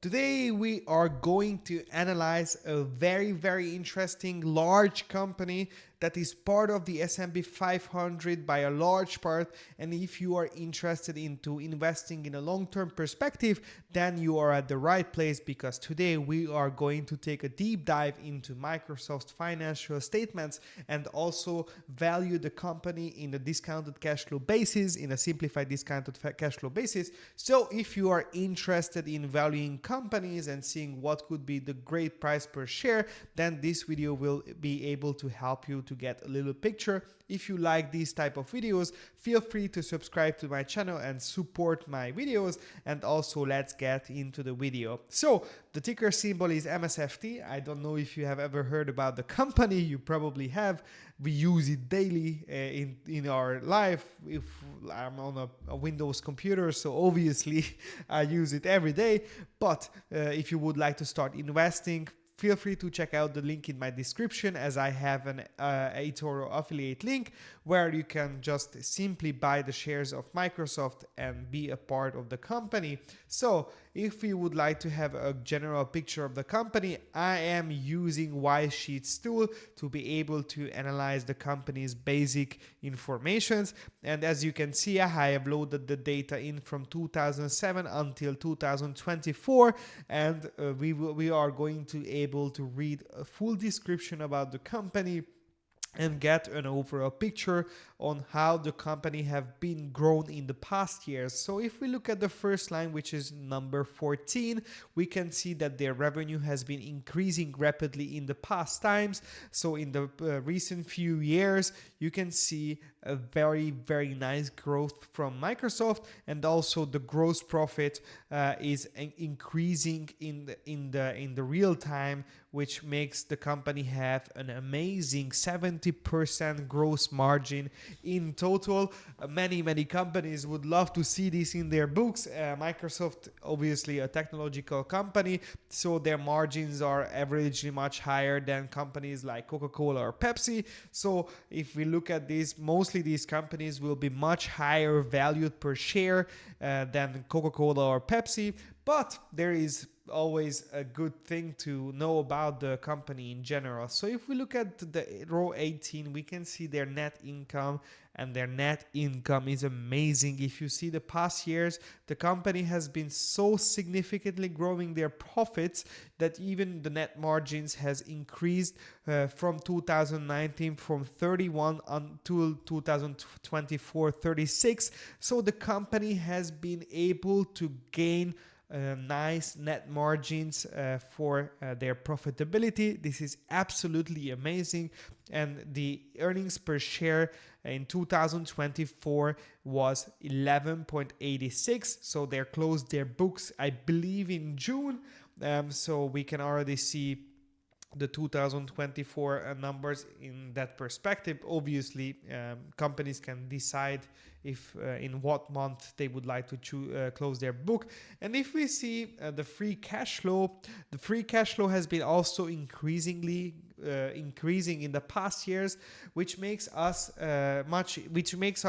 Today we are going to analyze a very interesting large company that is part of the S&P 500 by a large part, and if you are interested into investing in a long-term perspective, then you are at the right place, because today we are going to take a deep dive into Microsoft's financial statements and also value the company in a discounted cash flow basis, in a simplified discounted cash flow basis. So if you are interested in valuing companies and seeing what could be the great price per share, then this video will be able to help you to get a little picture. If you like these type of videos, feel free to subscribe to my channel and support my videos. And also, let's get into the video. So the ticker symbol is MSFT. I don't know if you have ever heard about the company. You probably have. We use it daily in our life. If I'm on a Windows computer, so obviously I use it every day. But if you would like to start investing, feel free to check out the link in my description, as I have an eToro affiliate link where you can just simply buy the shares of Microsoft and be a part of the company. So if you would like to have a general picture of the company, I am using Y-Sheets tool to be able to analyze the company's basic informations. And as you can see, I have loaded the data in from 2007 until 2024, and we are going to able to read a full description about the company and get an overall picture on how the company have been grown in the past years. So if we look at the first line, which is number 14, we can see that their revenue has been increasing rapidly in the past times. So in the recent few years, you can see a very nice growth from Microsoft, and also the gross profit is increasing in the real time, which makes the company have an amazing 70% gross margin in total. Many companies would love to see this in their books. Microsoft, obviously a technological company, so their margins are averagely much higher than companies like Coca-Cola or Pepsi. So if we look at this, mostly these companies will be much higher valued per share than Coca-Cola or Pepsi. But there is always a good thing to know about the company in general. So if we look at the row 18, we can see their net income, and their net income is amazing. If you see the past years, the company has been so significantly growing their profits that even the net margins has increased from 2019 from 31 until 2024 36. So the company has been able to gain nice net margins for their profitability. This is absolutely amazing. And the earnings per share in 2024 was 11.86. So they closed their books, I believe, in June. So we can already see the 2024 numbers in that perspective. Obviously, companies can decide if in what month they would like to close their book. And if we see the free cash flow has been also increasing in the past years, which makes our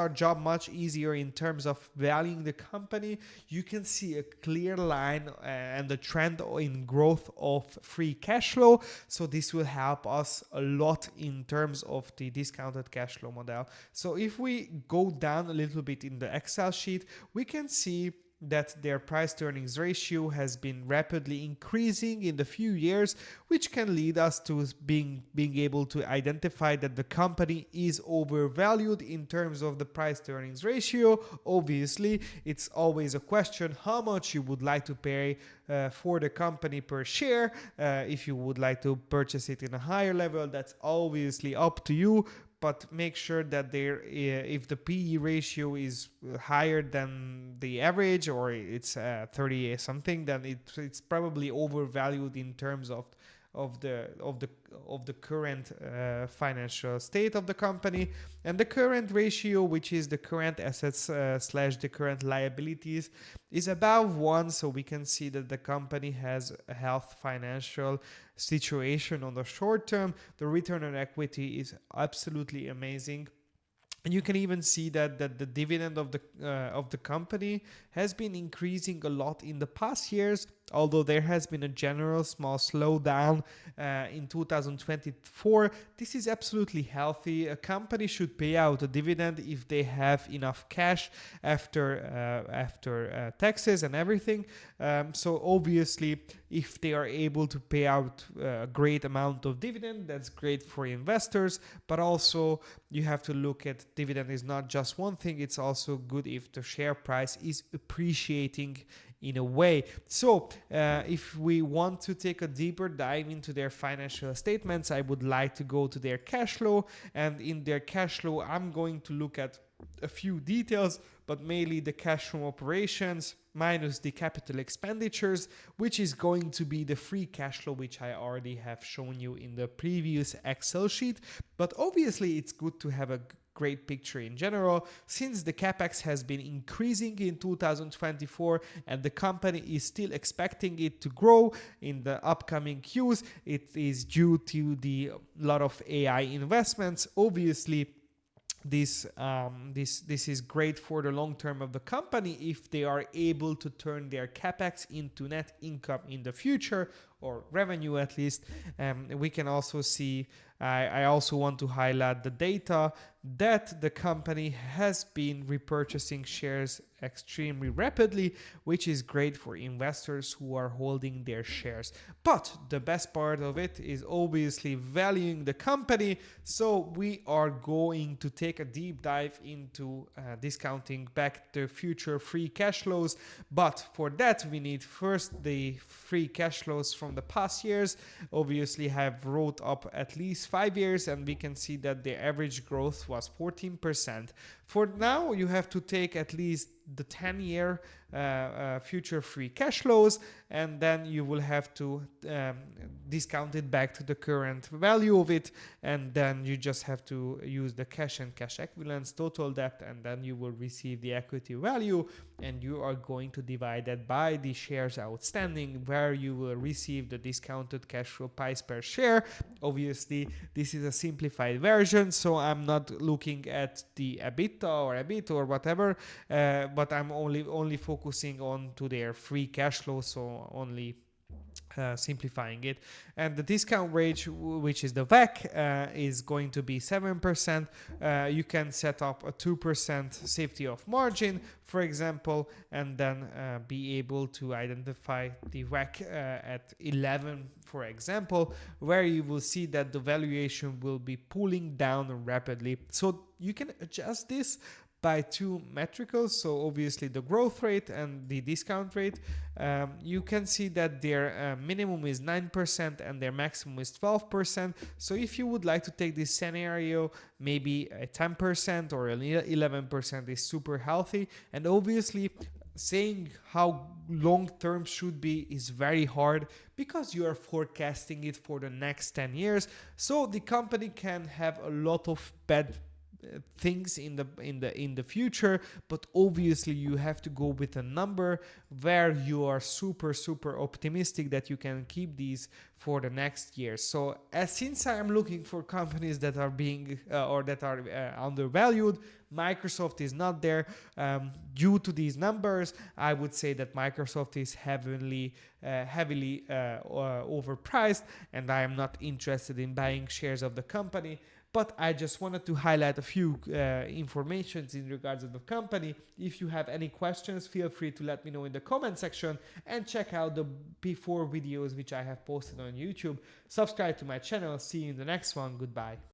job much easier in terms of valuing the company. You can see a clear line and the trend in growth of free cash flow. So this will help us a lot in terms of the discounted cash flow model. So if we go down a little bit in the Excel sheet, we can see that their price to earnings ratio has been rapidly increasing in the few years, which can lead us to being able to identify that the company is overvalued in terms of the price to earnings ratio. Obviously, it's always a question how much you would like to pay for the company per share. If you would like to purchase it in a higher level, that's obviously up to you. But make sure that if the PE ratio is higher than the average, or it's 30 something, then it's probably overvalued in terms of the current financial state of the company. And the current ratio, which is the current assets slash the current liabilities, is above 1. So we can see that the company has a healthy financial situation on the short term. The return on equity is absolutely amazing. And you can even see that the dividend of the company has been increasing a lot in the past years. although there has been a general small slowdown in 2024, this is absolutely healthy. A company should pay out a dividend if they have enough cash after taxes and everything. So obviously, if they are able to pay out a great amount of dividend, that's great for investors. But also, you have to look at dividend is not just one thing. It's also good if the share price is appreciating in a way. So if we want to take a deeper dive into their financial statements, I would like to go to their cash flow. And in their cash flow, I'm going to look at a few details, but mainly the cash from operations minus the capital expenditures, which is going to be the free cash flow, which I already have shown you in the previous Excel sheet. But obviously, it's good to have a great picture in general, since the capex has been increasing in 2024 and the company is still expecting it to grow in the upcoming Qs. It is due to the lot of AI investments. Obviously, this is great for the long term of the company if they are able to turn their capex into net income in the future, or revenue at least. We can also see, I also want to highlight the data that the company has been repurchasing shares extremely rapidly, which is great for investors who are holding their shares. But the best part of it is obviously valuing the company. So we are going to take a deep dive into discounting back the future free cash flows. But for that, we need first the free cash flows from the past years. Obviously have wrote up at least 5 years, and we can see that the average growth was 14%. For now, you have to take at least the 10-year future free cash flows, and then you will have to discount it back to the current value of it, and then you just have to use the cash and cash equivalents total debt, and then you will receive the equity value, and you are going to divide that by the shares outstanding, where you will receive the discounted cash flow price per share. Obviously, this is a simplified version, so I'm not looking at the EBITDA or EBIT or whatever, but I'm only focusing on to their free cash flow, so only simplifying it. And the discount rate, which is the WACC, is going to be 7%. You can set up a 2% safety of margin, for example, and then be able to identify the WACC at 11, for example, where you will see that the valuation will be pulling down rapidly. So you can adjust this by two metricals, so obviously the growth rate and the discount rate. You can see that their minimum is 9% and their maximum is 12%. So if you would like to take this scenario, maybe a 10% or an 11% is super healthy. And obviously, saying how long term should be is very hard because you are forecasting it for the next 10 years. So the company can have a lot of bad things in the future, but obviously you have to go with a number where you are super optimistic that you can keep these for the next year. So since I am looking for companies that are being or that are undervalued, Microsoft is not there. Due to these numbers, I would say that Microsoft is heavily overpriced, and I am not interested in buying shares of the company. But I just wanted to highlight a few informations in regards to the company. If you have any questions, feel free to let me know in the comment section, and check out the before videos which I have posted on YouTube. Subscribe to my channel. See you in the next one. Goodbye.